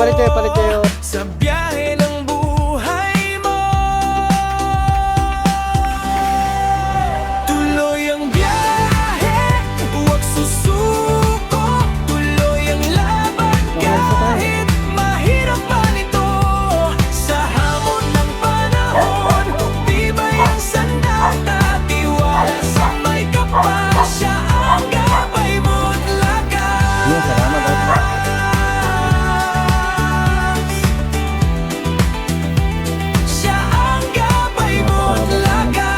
palit kayo. Sa biyahe ng buhay mo, tuloy ang biyahe, huwag susuko. Tuloy ang laban kahit mahirap man ito. Sa hamon ng panahon, tibay ang sandata. Tiwala sa may kapal, siya ang gabay mo't lakas. Salamat at Siya ang gabay mo't lakas.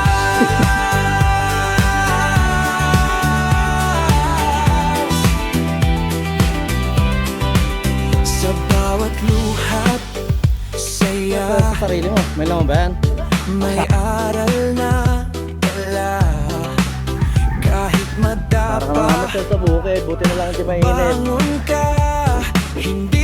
Sa bawat luhat, saya, sa sarili mo. May laman ba yan? may aral na dala. Kahit Para kang madapa, namatay sa bukid. Buti na lang hindi mainit. bangon ka, hindi